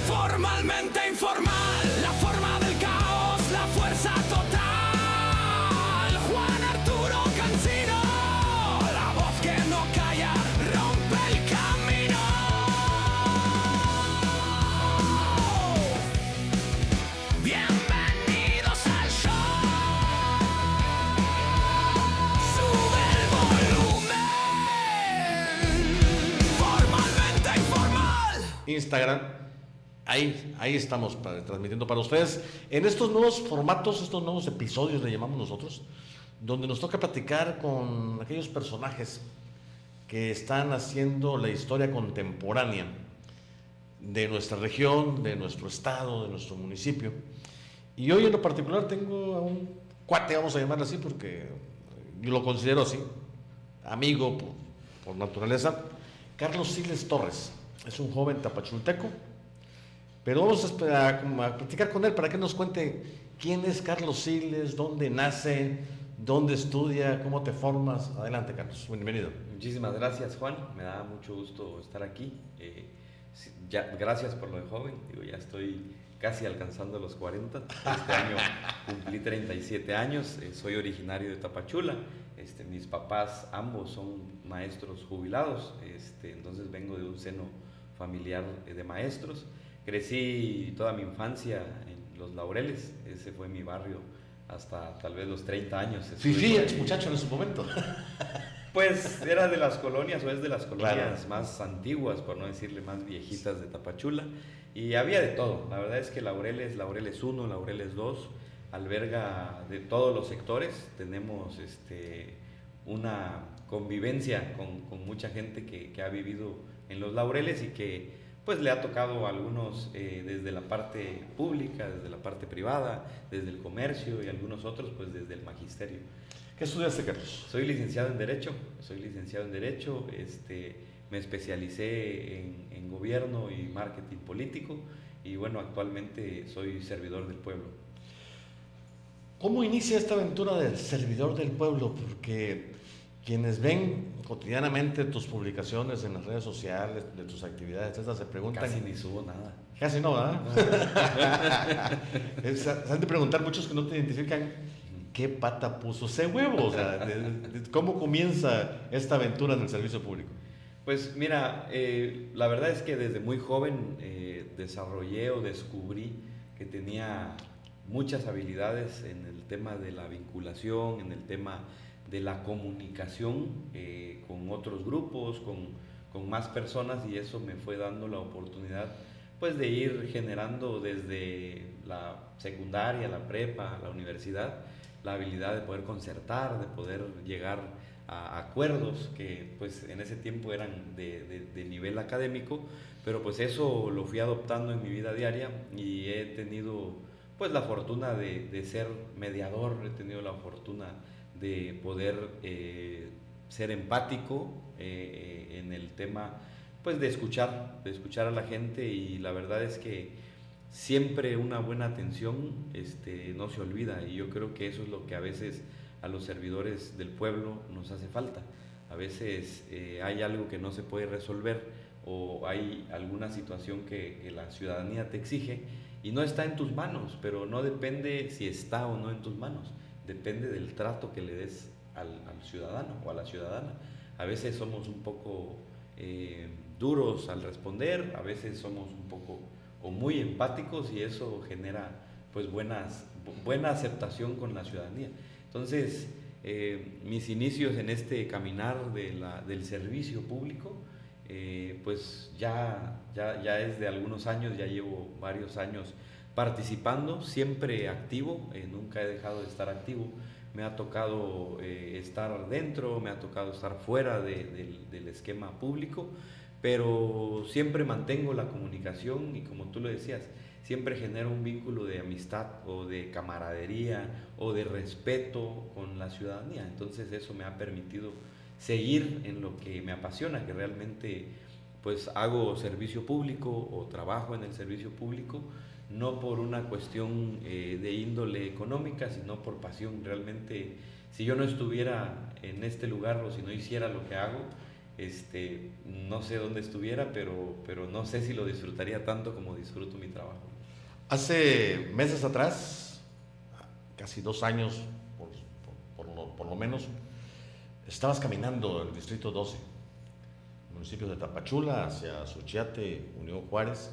Formalmente informal, la forma del caos, la fuerza total. Juan Arturo Cancino, la voz que no calla, rompe el camino. Bienvenidos al show. Sube el volumen. Formalmente informal. Instagram. Ahí estamos transmitiendo para ustedes en estos nuevos formatos, estos nuevos episodios le llamamos nosotros, donde nos toca platicar con aquellos personajes que están haciendo la historia contemporánea de nuestra región, de nuestro estado, de nuestro municipio. Y hoy en lo particular tengo a un cuate, vamos a llamarlo así, porque yo lo considero así, amigo por naturaleza, Carlos Siles Torres. Es un joven tapachulteco. Pero vamos a platicar con él para que nos cuente quién es Carlos Siles, dónde nace, dónde estudia, cómo te formas. Adelante, Carlos, bienvenido. Muchísimas gracias, Juan. Me da mucho gusto estar aquí. Gracias por lo de joven. Ya estoy casi alcanzando los 40. Este año cumplí 37 años. Soy originario de Tapachula. Mis papás ambos son maestros jubilados. Entonces vengo de un seno familiar de maestros. Crecí toda mi infancia en Los Laureles, ese fue mi barrio hasta tal vez los 30 años. Sí, muchacho en ese momento. Pues era de las colonias, o es de las colonias claro, más antiguas, por no decirle más viejitas de Tapachula, y había de todo. La verdad es que Laureles 1, Laureles 2, alberga de todos los sectores. Tenemos una convivencia con mucha gente que ha vivido en Los Laureles y que pues le ha tocado a algunos desde la parte pública, desde la parte privada, desde el comercio y algunos otros pues desde el magisterio. ¿Qué estudiaste, Carlos? Soy licenciado en Derecho, me especialicé en gobierno y marketing político y bueno, actualmente soy servidor del pueblo. ¿Cómo inicia esta aventura del servidor del pueblo? Porque quienes ven cotidianamente tus publicaciones en las redes sociales, de tus actividades, esas se preguntan... Casi ni subo nada. Casi no, ¿verdad? Se han de preguntar muchos que no te identifican, ¿qué pata puso ese huevo? O sea, ¿cómo comienza esta aventura en el servicio público? Pues mira, la verdad es que desde muy joven desarrollé o descubrí que tenía muchas habilidades en el tema de la vinculación, en el tema de la comunicación con otros grupos, con más personas, y eso me fue dando la oportunidad pues de ir generando desde la secundaria, la prepa, la universidad, la habilidad de poder concertar, de poder llegar a acuerdos que pues en ese tiempo eran de nivel académico, pero pues eso lo fui adoptando en mi vida diaria y he tenido pues la fortuna de ser mediador, he tenido la fortuna de poder ser empático en el tema pues de escuchar a la gente, y la verdad es que siempre una buena atención no se olvida, y yo creo que eso es lo que a veces a los servidores del pueblo nos hace falta. A veces hay algo que no se puede resolver o hay alguna situación que la ciudadanía te exige y no está en tus manos, pero no depende si está o no en tus manos, depende del trato que le des al ciudadano o a la ciudadana. A veces somos un poco duros al responder, a veces somos un poco o muy empáticos, y eso genera pues buena aceptación con la ciudadanía. Entonces mis inicios en este caminar del servicio público pues ya es de algunos años, ya llevo varios años participando, siempre activo, nunca he dejado de estar activo. Me ha tocado estar dentro, me ha tocado estar fuera del esquema público, pero siempre mantengo la comunicación y, como tú lo decías, siempre genero un vínculo de amistad o de camaradería o de respeto con la ciudadanía. Entonces eso me ha permitido seguir en lo que me apasiona, que realmente pues hago servicio público o trabajo en el servicio público, no por una cuestión de índole económica, sino por pasión. Realmente si yo no estuviera en este lugar o si no hiciera lo que hago, no sé dónde estuviera, pero no sé si lo disfrutaría tanto como disfruto mi trabajo. Hace meses atrás, casi 2 años por lo menos, estabas caminando el Distrito 12, municipios de Tapachula hacia Suchiate, Unión Juárez,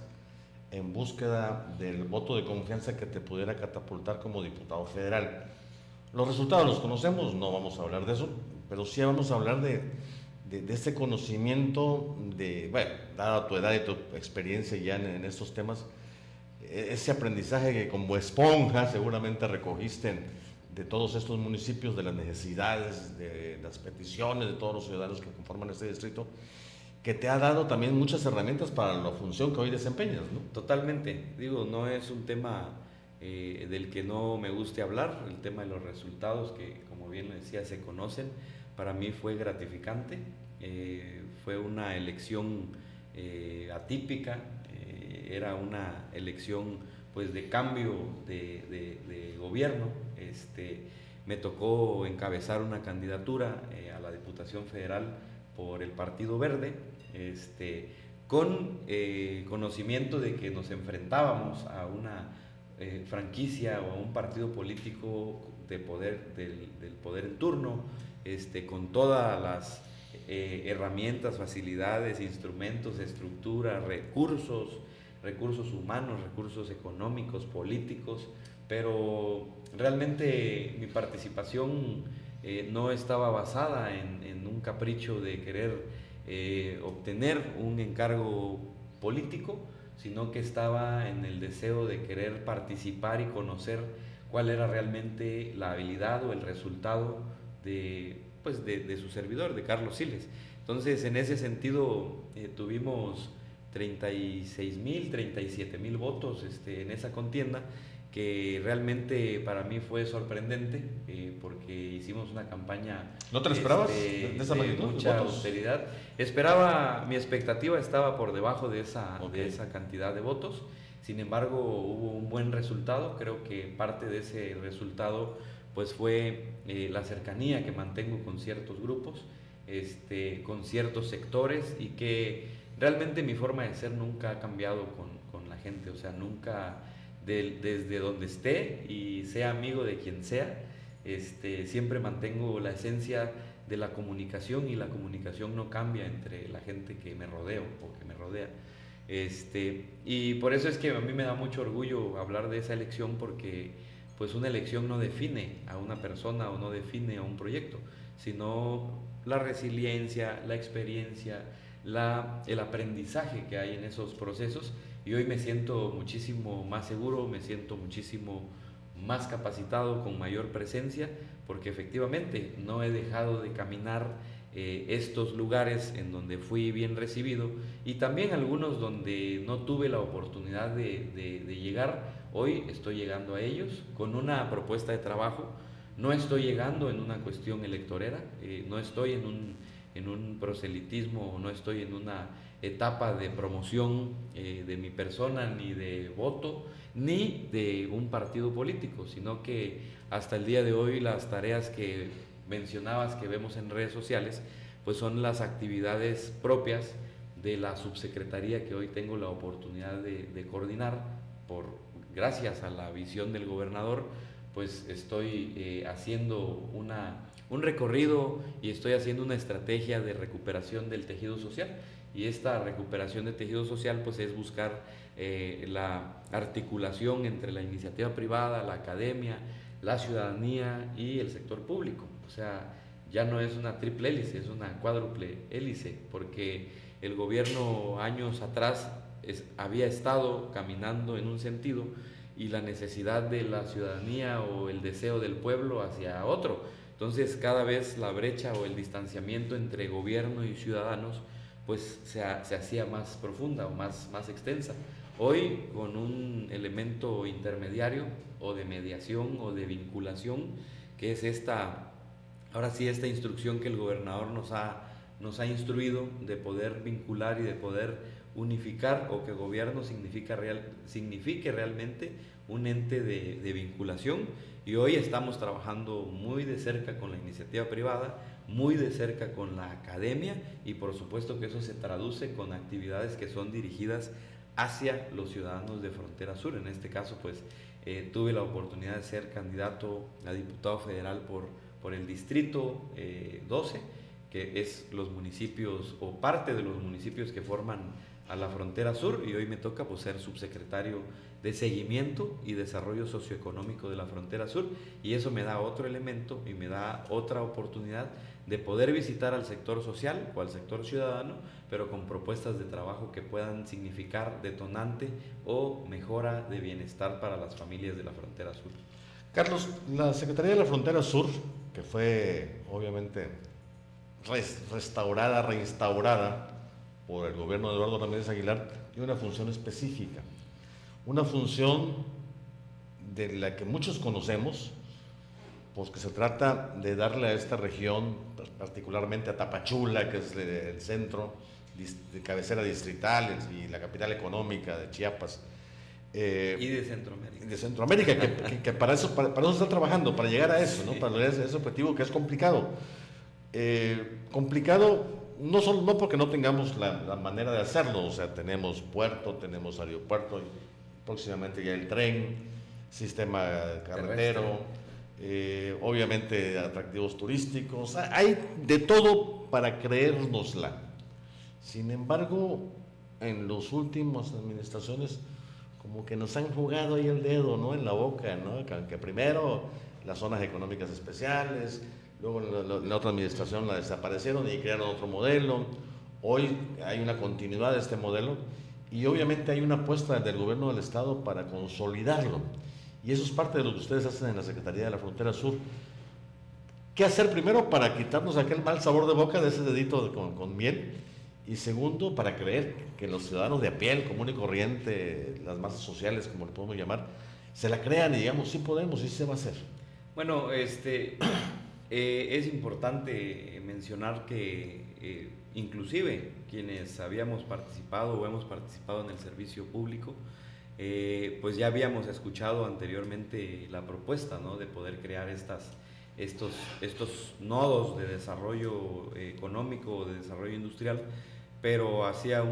en búsqueda del voto de confianza que te pudiera catapultar como diputado federal. Los resultados los conocemos, no vamos a hablar de eso, pero sí vamos a hablar de ese conocimiento, bueno, dada tu edad y tu experiencia ya en estos temas, ese aprendizaje que como esponja seguramente recogiste de todos estos municipios, de las necesidades, de las peticiones de todos los ciudadanos que conforman este distrito, que te ha dado también muchas herramientas para la función que hoy desempeñas, ¿no? Totalmente, digo, no es un tema del que no me guste hablar, el tema de los resultados que, como bien lo decía, se conocen. Para mí fue gratificante, fue una elección atípica, era una elección pues de cambio de gobierno. Me tocó encabezar una candidatura a la Diputación Federal por el Partido Verde, con conocimiento de que nos enfrentábamos a una franquicia o a un partido político de poder, del poder en turno, con todas las herramientas, facilidades, instrumentos, estructura, recursos humanos, recursos económicos, políticos, pero realmente mi participación no estaba basada en un capricho de querer obtener un encargo político, sino que estaba en el deseo de querer participar y conocer cuál era realmente la habilidad o el resultado de su servidor, de Carlos Siles. Entonces, en ese sentido, tuvimos 36,000, 37,000 votos en esa contienda, que realmente para mí fue sorprendente, porque hicimos una campaña... ¿No te lo esperabas de esa magnitud? Mucha austeridad. Mi expectativa estaba por debajo de esa cantidad de votos. Sin embargo, hubo un buen resultado. Creo que parte de ese resultado pues fue la cercanía que mantengo con ciertos grupos, con ciertos sectores, y que realmente mi forma de ser nunca ha cambiado con la gente. O sea, nunca, desde donde esté y sea amigo de quien sea, siempre mantengo la esencia de la comunicación, y la comunicación no cambia entre la gente que me rodeo o que me rodea. Y por eso es que a mí me da mucho orgullo hablar de esa elección, porque pues una elección no define a una persona o no define a un proyecto, sino la resiliencia, la experiencia, el aprendizaje que hay en esos procesos. Y hoy me siento muchísimo más seguro, me siento muchísimo más capacitado, con mayor presencia, porque efectivamente no he dejado de caminar estos lugares en donde fui bien recibido, y también algunos donde no tuve la oportunidad de llegar. Hoy estoy llegando a ellos con una propuesta de trabajo. No estoy llegando en una cuestión electorera, no estoy en un proselitismo, no estoy en una etapa de promoción de mi persona, ni de voto, ni de un partido político, sino que hasta el día de hoy las tareas que mencionabas, que vemos en redes sociales, pues son las actividades propias de la subsecretaría que hoy tengo la oportunidad de coordinar. Gracias a la visión del gobernador, pues estoy haciendo un recorrido y estoy haciendo una estrategia de recuperación del tejido social. Y esta recuperación de tejido social pues es buscar la articulación entre la iniciativa privada, la academia, la ciudadanía y el sector público. O sea, ya no es una triple hélice, es una cuádruple hélice, porque el gobierno años atrás había estado caminando en un sentido, y la necesidad de la ciudadanía o el deseo del pueblo hacia otro. Entonces, cada vez la brecha o el distanciamiento entre gobierno y ciudadanos pues se hacía más profunda o más extensa. Hoy, con un elemento intermediario o de mediación o de vinculación, que es esta instrucción que el gobernador nos ha nos ha instruido de poder vincular y de poder unificar, o que gobierno signifique realmente un ente de vinculación. Y hoy estamos trabajando muy de cerca con la iniciativa privada, muy de cerca con la academia, y por supuesto que eso se traduce con actividades que son dirigidas hacia los ciudadanos de Frontera Sur. En este caso, pues tuve la oportunidad de ser candidato a diputado federal por el distrito 12, que es los municipios o parte de los municipios que forman a la Frontera Sur, y hoy me toca pues ser subsecretario de seguimiento y desarrollo socioeconómico de la Frontera Sur, y eso me da otro elemento y me da otra oportunidad de poder visitar al sector social o al sector ciudadano, pero con propuestas de trabajo que puedan significar detonante o mejora de bienestar para las familias de la Frontera Sur. Carlos, la Secretaría de la Frontera Sur, que fue obviamente reinstaurada por el gobierno de Eduardo Ramírez Aguilar, tiene una función específica, una función de la que muchos conocemos, pues que se trata de darle a esta región, particularmente a Tapachula, que es el centro de cabecera distrital y la capital económica de Chiapas, y de Centroamérica. De Centroamérica, que para eso está trabajando, para llegar a eso, ¿no? Para lograr ese objetivo que es complicado. Complicado no porque no tengamos la manera de hacerlo, o sea, tenemos puerto, tenemos aeropuerto, y próximamente ya el tren, sistema carretero, obviamente atractivos turísticos, hay de todo para creérnosla. Sin embargo, en las últimas administraciones como que nos han jugado ahí el dedo, ¿no?, en la boca, ¿no? Que primero las zonas económicas especiales, luego en la otra administración la desaparecieron y crearon otro modelo. Hoy hay una continuidad de este modelo y obviamente hay una apuesta del gobierno del estado para consolidarlo, y eso es parte de lo que ustedes hacen en la Secretaría de la Frontera Sur. ¿Qué hacer primero para quitarnos aquel mal sabor de boca de ese dedito con miel? Y segundo, para creer que los ciudadanos de a pie, el común y corriente, las masas sociales, como le podemos llamar, se la crean y digamos, sí podemos, sí se va a hacer. Bueno, es importante mencionar que inclusive quienes habíamos participado o hemos participado en el servicio público, pues ya habíamos escuchado anteriormente la propuesta, ¿no?, de poder crear estos nodos de desarrollo económico o de desarrollo industrial, pero hacía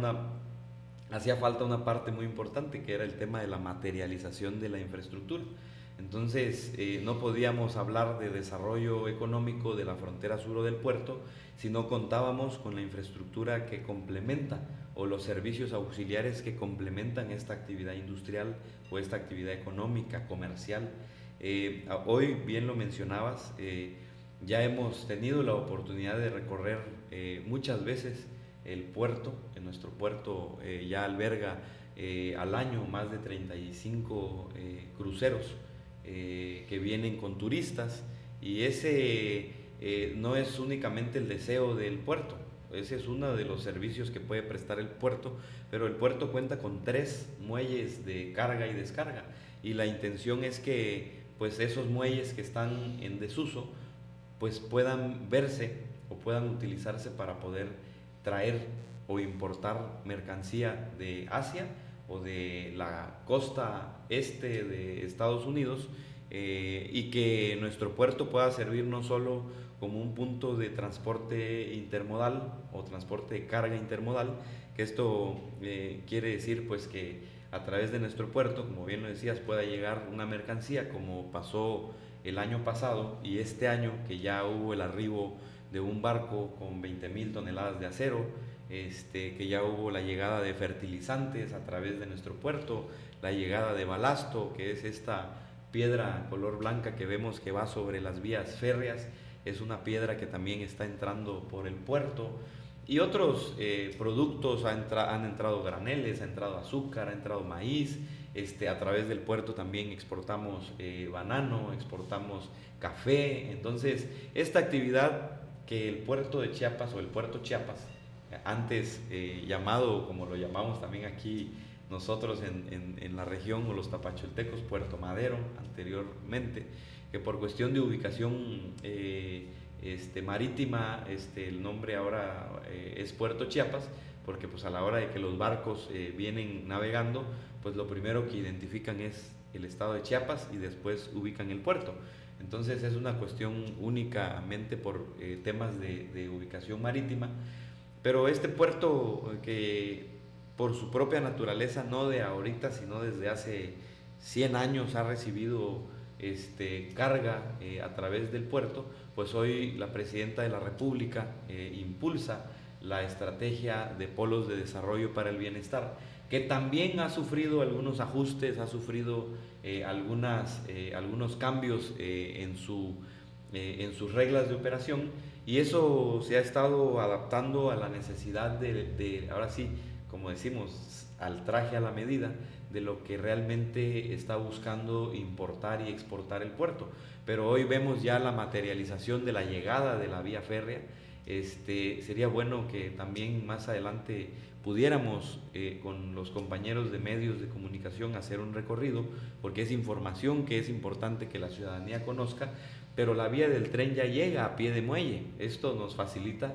falta una parte muy importante, que era el tema de la materialización de la infraestructura. Entonces no podíamos hablar de desarrollo económico de la Frontera Sur o del puerto si no contábamos con la infraestructura que complementa, o los servicios auxiliares que complementan esta actividad industrial o esta actividad económica, comercial. Hoy, bien lo mencionabas, ya hemos tenido la oportunidad de recorrer muchas veces el puerto. En nuestro puerto ya alberga al año más de 35 cruceros que vienen con turistas, y ese no es únicamente el deseo del puerto, ese es uno de los servicios que puede prestar el puerto, pero el puerto cuenta con 3 muelles de carga y descarga, y la intención es que pues esos muelles que están en desuso pues puedan verse o puedan utilizarse para poder traer o importar mercancía de Asia o de la costa este de Estados Unidos, y que nuestro puerto pueda servir no solo como un punto de transporte intermodal o transporte de carga intermodal, que esto quiere decir pues que a través de nuestro puerto, como bien lo decías, pueda llegar una mercancía, como pasó el año pasado y este año, que ya hubo el arribo de un barco con 20,000 toneladas de acero, que ya hubo la llegada de fertilizantes a través de nuestro puerto, la llegada de balasto, que es esta piedra color blanca que vemos que va sobre las vías férreas, es una piedra que también está entrando por el puerto, y otros productos, han entrado graneles, ha entrado azúcar, ha entrado maíz, a través del puerto también exportamos banano, exportamos café. Entonces esta actividad que el puerto de Chiapas o el puerto Chiapas, antes llamado, como lo llamamos también aquí nosotros en la región, o los tapacholtecos, Puerto Madero anteriormente, que por cuestión de ubicación marítima, el nombre ahora es Puerto Chiapas, porque pues a la hora de que los barcos vienen navegando, pues lo primero que identifican es el estado de Chiapas y después ubican el puerto. Entonces es una cuestión únicamente por temas de ubicación marítima, pero este puerto que por su propia naturaleza, no de ahorita, sino desde hace 100 años ha recibido carga a través del puerto, pues hoy la Presidenta de la República impulsa la estrategia de polos de desarrollo para el bienestar, que también ha sufrido algunos ajustes, ha sufrido algunos cambios en sus reglas de operación, y eso se ha estado adaptando a la necesidad de ahora sí, como decimos, al traje a la medida de lo que realmente está buscando importar y exportar el puerto. Pero hoy vemos ya la materialización de la llegada de la vía férrea. Sería bueno que también más adelante pudiéramos con los compañeros de medios de comunicación hacer un recorrido, porque es información que es importante que la ciudadanía conozca, pero la vía del tren ya llega a pie de muelle. Esto nos facilita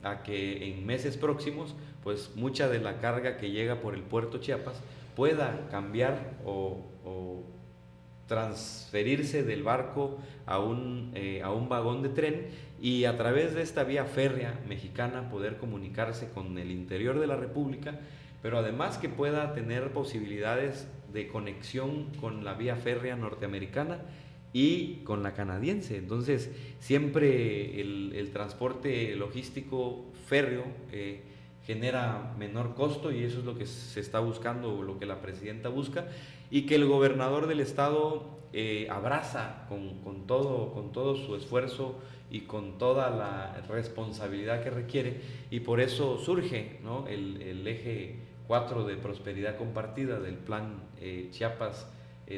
a que en meses próximos, pues mucha de la carga que llega por el puerto Chiapas pueda cambiar o transferirse del barco a un vagón de tren, y a través de esta vía férrea mexicana poder comunicarse con el interior de la República, pero además que pueda tener posibilidades de conexión con la vía férrea norteamericana y con la canadiense. Entonces siempre el transporte logístico férreo genera menor costo, y eso es lo que se está buscando, o lo que la presidenta busca, y que el gobernador del estado abraza con todo su esfuerzo y con toda la responsabilidad que requiere, y por eso surge, ¿no?, el eje 4 de prosperidad compartida del plan Chiapas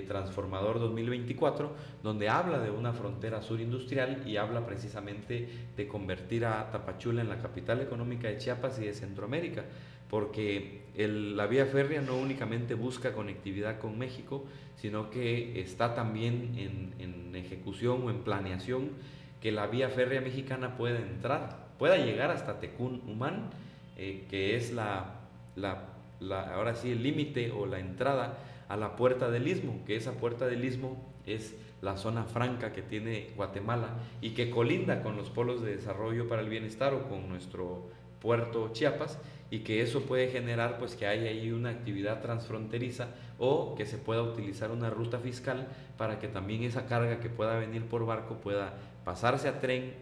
Transformador 2024, donde habla de una frontera sur industrial y habla precisamente de convertir a Tapachula en la capital económica de Chiapas y de Centroamérica, porque la vía férrea no únicamente busca conectividad con México, sino que está también en ejecución o en planeación que la vía férrea mexicana pueda llegar hasta Tecún Umán, que es ahora sí el límite o la entrada a la puerta del Istmo, que esa puerta del Istmo es la zona franca que tiene Guatemala y que colinda con los polos de desarrollo para el bienestar o con nuestro puerto Chiapas, y que eso puede generar pues que haya ahí una actividad transfronteriza, o que se pueda utilizar una ruta fiscal para que también esa carga que pueda venir por barco pueda pasarse a tren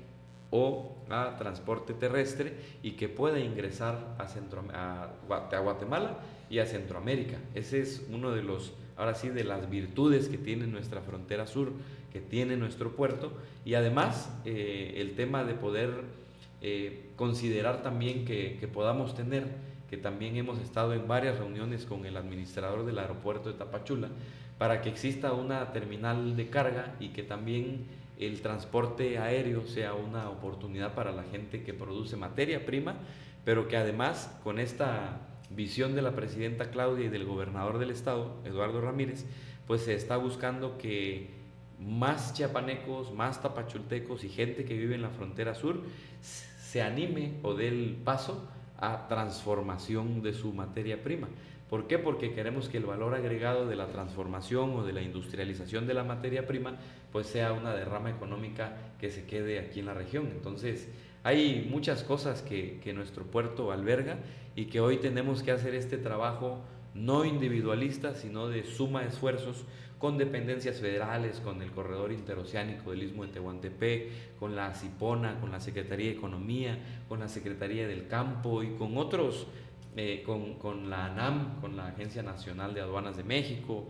o a transporte terrestre, y que pueda ingresar a Guatemala y a Centroamérica. Ese es uno de de las virtudes que tiene nuestra frontera sur, que tiene nuestro puerto, y además el tema de poder considerar también que podamos tener, que también hemos estado en varias reuniones con el administrador del aeropuerto de Tapachula, para que exista una terminal de carga y que también el transporte aéreo sea una oportunidad para la gente que produce materia prima, pero que además con esta visión de la presidenta Claudia y del gobernador del estado, Eduardo Ramírez, pues se está buscando que más chiapanecos, más tapachultecos y gente que vive en la frontera sur se anime o dé el paso a transformación de su materia prima. ¿Por qué? Porque queremos que el valor agregado de la transformación o de la industrialización de la materia prima pues sea una derrama económica que se quede aquí en la región. Entonces hay muchas cosas que nuestro puerto alberga, y que hoy tenemos que hacer este trabajo no individualista, sino de suma de esfuerzos con dependencias federales, con el corredor interoceánico del Istmo de Tehuantepec, con la CIPONA, con la Secretaría de Economía, con la Secretaría del Campo y con otros, con la ANAM, con la Agencia Nacional de Aduanas de México,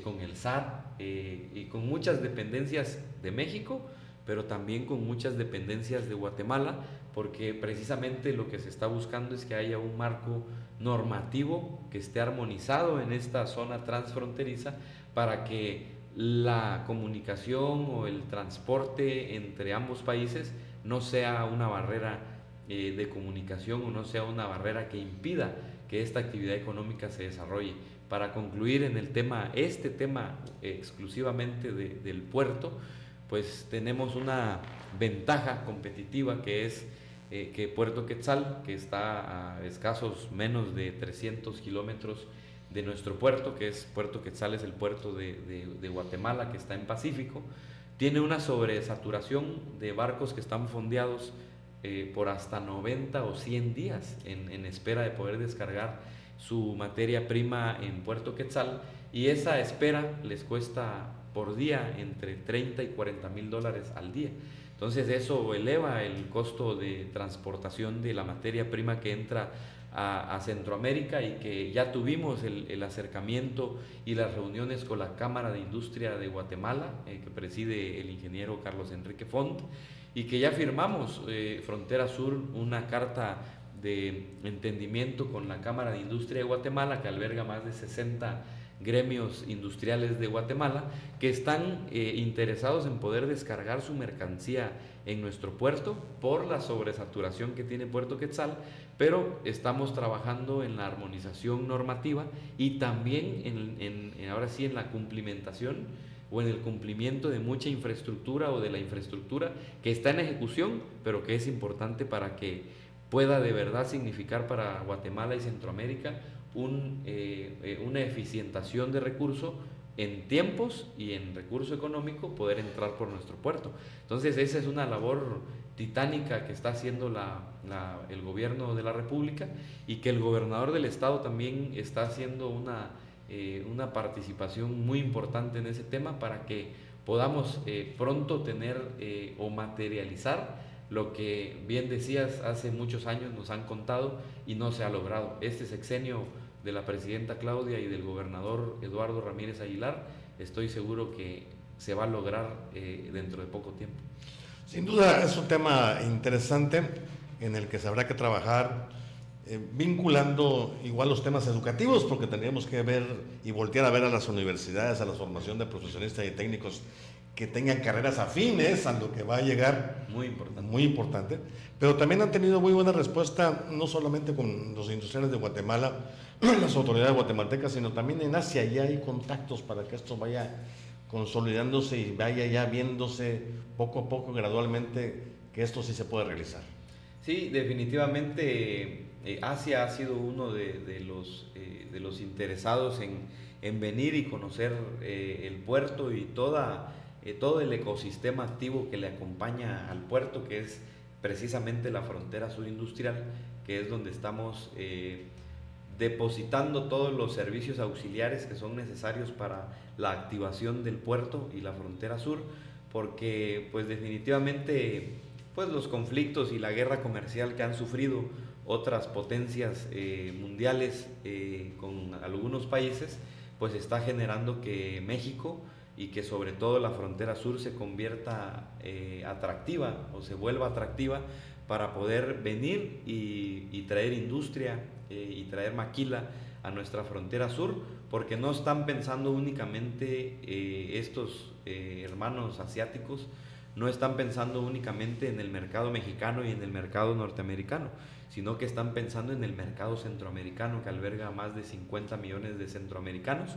con el SAT y con muchas dependencias de México, pero también con muchas dependencias de Guatemala, porque precisamente lo que se está buscando es que haya un marco normativo que esté armonizado en esta zona transfronteriza, para que la comunicación o el transporte entre ambos países no sea una barrera de comunicación, o no sea una barrera que impida que esta actividad económica se desarrolle. Para concluir en el tema exclusivamente del puerto, pues tenemos una ventaja competitiva que es que Puerto Quetzal, que está a escasos menos de 300 kilómetros de nuestro puerto, que es Puerto Quetzal, es el puerto de Guatemala, que está en Pacífico, tiene una sobresaturación de barcos que están fondeados por hasta 90 o 100 días en espera de poder descargar su materia prima en Puerto Quetzal, y esa espera les cuesta por día entre 30 y 40 mil dólares al día. Entonces eso eleva el costo de transportación de la materia prima que entra a Centroamérica, y que ya tuvimos el acercamiento y las reuniones con la Cámara de Industria de Guatemala, que preside el ingeniero Carlos Enrique Font, y que ya firmamos Frontera Sur una carta de entendimiento con la Cámara de Industria de Guatemala, que alberga más de 60 gremios industriales de Guatemala, que están interesados en poder descargar su mercancía en nuestro puerto por la sobresaturación que tiene Puerto Quetzal, pero estamos trabajando en la armonización normativa y también ahora sí en la cumplimentación o en el cumplimiento de mucha infraestructura o de la infraestructura que está en ejecución, pero que es importante para que pueda de verdad significar para Guatemala y Centroamérica una eficientación de recursos en tiempos y en recurso económico, poder entrar por nuestro puerto. Entonces esa es una labor titánica que está haciendo el gobierno de la República, y que el gobernador del estado también está haciendo una participación muy importante en ese tema, para que podamos pronto tener o materializar lo que, bien decías, hace muchos años nos han contado y no se ha logrado. Este sexenio de la presidenta Claudia y del gobernador Eduardo Ramírez Aguilar, estoy seguro que se va a lograr dentro de poco tiempo. Sin duda es un tema interesante en el que se habrá que trabajar, vinculando igual los temas educativos, porque tendríamos que ver y voltear a ver a las universidades, a la formación de profesionistas y técnicos que tengan carreras afines a lo que va a llegar. Muy importante. Pero también han tenido muy buena respuesta, no solamente con los industriales de Guatemala, las autoridades guatemaltecas, sino también en Asia. Ya hay contactos para que esto vaya consolidándose y vaya ya viéndose poco a poco, gradualmente, que esto sí se puede realizar. Sí, definitivamente Asia ha sido uno de los interesados en venir y conocer el puerto y todo el ecosistema activo que le acompaña al puerto, que es precisamente la frontera sur industrial, que es donde estamos depositando todos los servicios auxiliares que son necesarios para la activación del puerto y la frontera sur, porque pues definitivamente pues los conflictos y la guerra comercial que han sufrido otras potencias mundiales con algunos países, pues está generando que México y que sobre todo la frontera sur se convierta atractiva o se vuelva atractiva para poder venir y traer industria y traer maquila a nuestra frontera sur, porque no están pensando únicamente estos hermanos asiáticos, no están pensando únicamente en el mercado mexicano y en el mercado norteamericano, sino que están pensando en el mercado centroamericano, que alberga más de 50 millones de centroamericanos,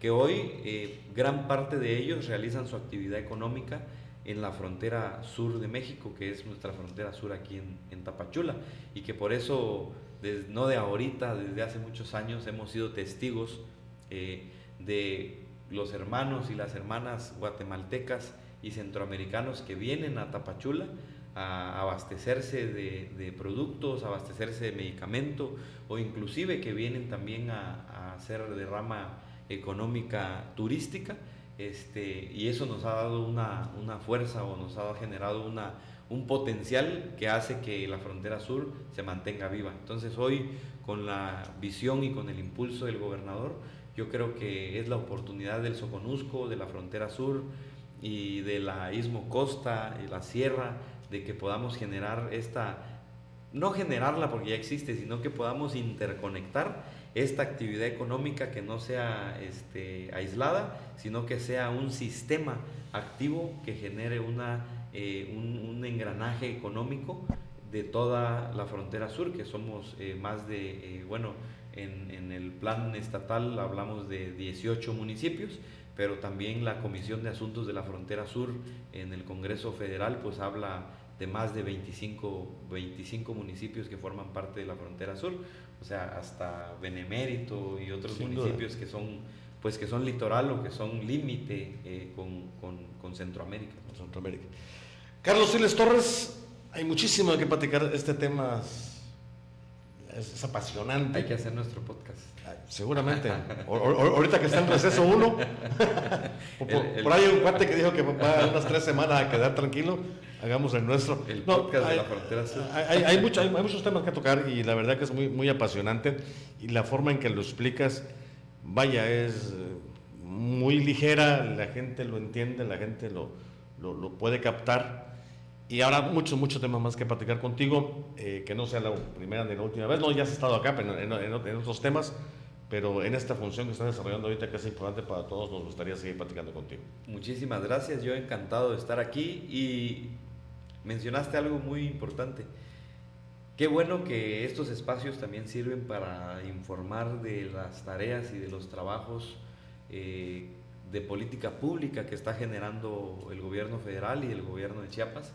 que hoy gran parte de ellos realizan su actividad económica en la frontera sur de México, que es nuestra frontera sur aquí en Tapachula, y que por eso, no de ahorita, desde hace muchos años hemos sido testigos de los hermanos y las hermanas guatemaltecas y centroamericanos que vienen a Tapachula a abastecerse de productos, a abastecerse de medicamento, o inclusive que vienen también a hacer derrama económica turística, y eso nos ha dado una fuerza, o nos ha generado un potencial que hace que la frontera sur se mantenga viva. Entonces hoy, con la visión y con el impulso del gobernador, yo creo que es la oportunidad del Soconusco, de la frontera sur y de la Istmo Costa y la Sierra, de que podamos generar no generarla porque ya existe, sino que podamos interconectar esta actividad económica, que no sea aislada, sino que sea un sistema activo que genere un engranaje económico de toda la frontera sur, que somos más de, En el plan estatal hablamos de 18 municipios, pero también la Comisión de Asuntos de la Frontera Sur en el Congreso Federal pues habla de más de 25 municipios que forman parte de la Frontera Sur, o sea, hasta Benemérito y otros Sin municipios que son litoral o que son límite con Centroamérica. Centroamérica. Carlos Siles Torres, hay muchísimo de qué platicar. Este tema es apasionante. Hay que hacer nuestro podcast. Seguramente. Ahorita que está en receso uno, por ahí hay un cuate que dijo que va unas 3 semanas a quedar tranquilo. Hagamos el nuestro. El podcast de la Frontera Sur. Hay muchos temas que tocar y la verdad que es muy, muy apasionante. Y la forma en que lo explicas, vaya, es muy ligera, la gente lo entiende, la gente lo puede captar. Y ahora muchos temas más que platicar contigo, que no sea la primera ni la última vez. No, ya has estado acá pero en otros temas, pero en esta función que estás desarrollando ahorita, que es importante para todos, nos gustaría seguir platicando contigo. Muchísimas gracias, yo encantado de estar aquí y mencionaste algo muy importante. Qué bueno que estos espacios también sirven para informar de las tareas y de los trabajos de política pública que está generando el gobierno federal y el gobierno de Chiapas.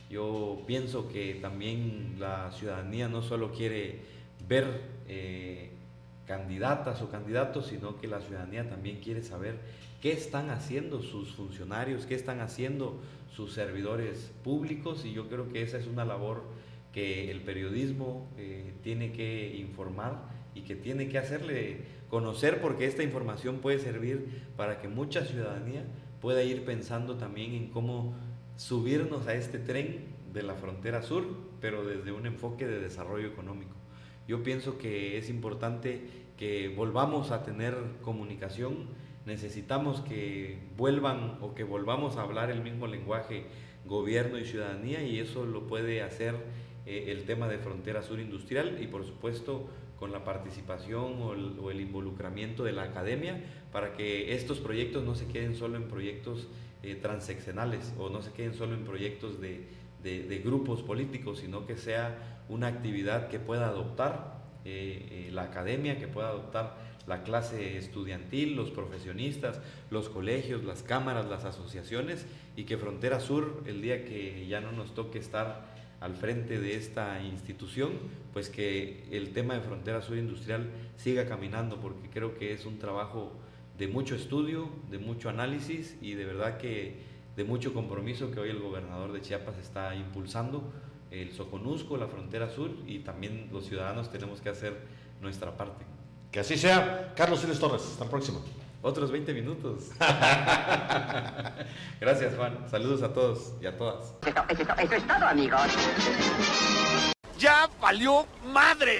Yo pienso que también la ciudadanía no solo quiere ver candidatas o candidatos, sino que la ciudadanía también quiere saber qué están haciendo sus funcionarios, qué están haciendo sus servidores públicos, y yo creo que esa es una labor que el periodismo tiene que informar y que tiene que hacerle conocer, porque esta información puede servir para que mucha ciudadanía pueda ir pensando también en cómo subirnos a este tren de la Frontera Sur, pero desde un enfoque de desarrollo económico. Yo pienso que es importante que volvamos a tener comunicación, necesitamos que volvamos a hablar el mismo lenguaje gobierno y ciudadanía, y eso lo puede hacer el tema de Frontera Sur Industrial, y por supuesto con la participación o el involucramiento de la academia, para que estos proyectos no se queden solo en proyectos transeccionales, o no se queden solo en proyectos de grupos políticos, sino que sea una actividad que pueda adoptar la academia, que pueda adoptar la clase estudiantil, los profesionistas, los colegios, las cámaras, las asociaciones, y que Frontera Sur, el día que ya no nos toque estar al frente de esta institución, pues que el tema de Frontera Sur Industrial siga caminando, porque creo que es un trabajo de mucho estudio, de mucho análisis y de verdad que de mucho compromiso que hoy el gobernador de Chiapas está impulsando, el Soconusco, la Frontera Sur, y también los ciudadanos tenemos que hacer nuestra parte. Que así sea. Carlos Siles Torres, hasta el próximo. Otros 20 minutos. Gracias, Juan. Saludos a todos y a todas. Eso es todo, amigos. ¡Ya valió madre!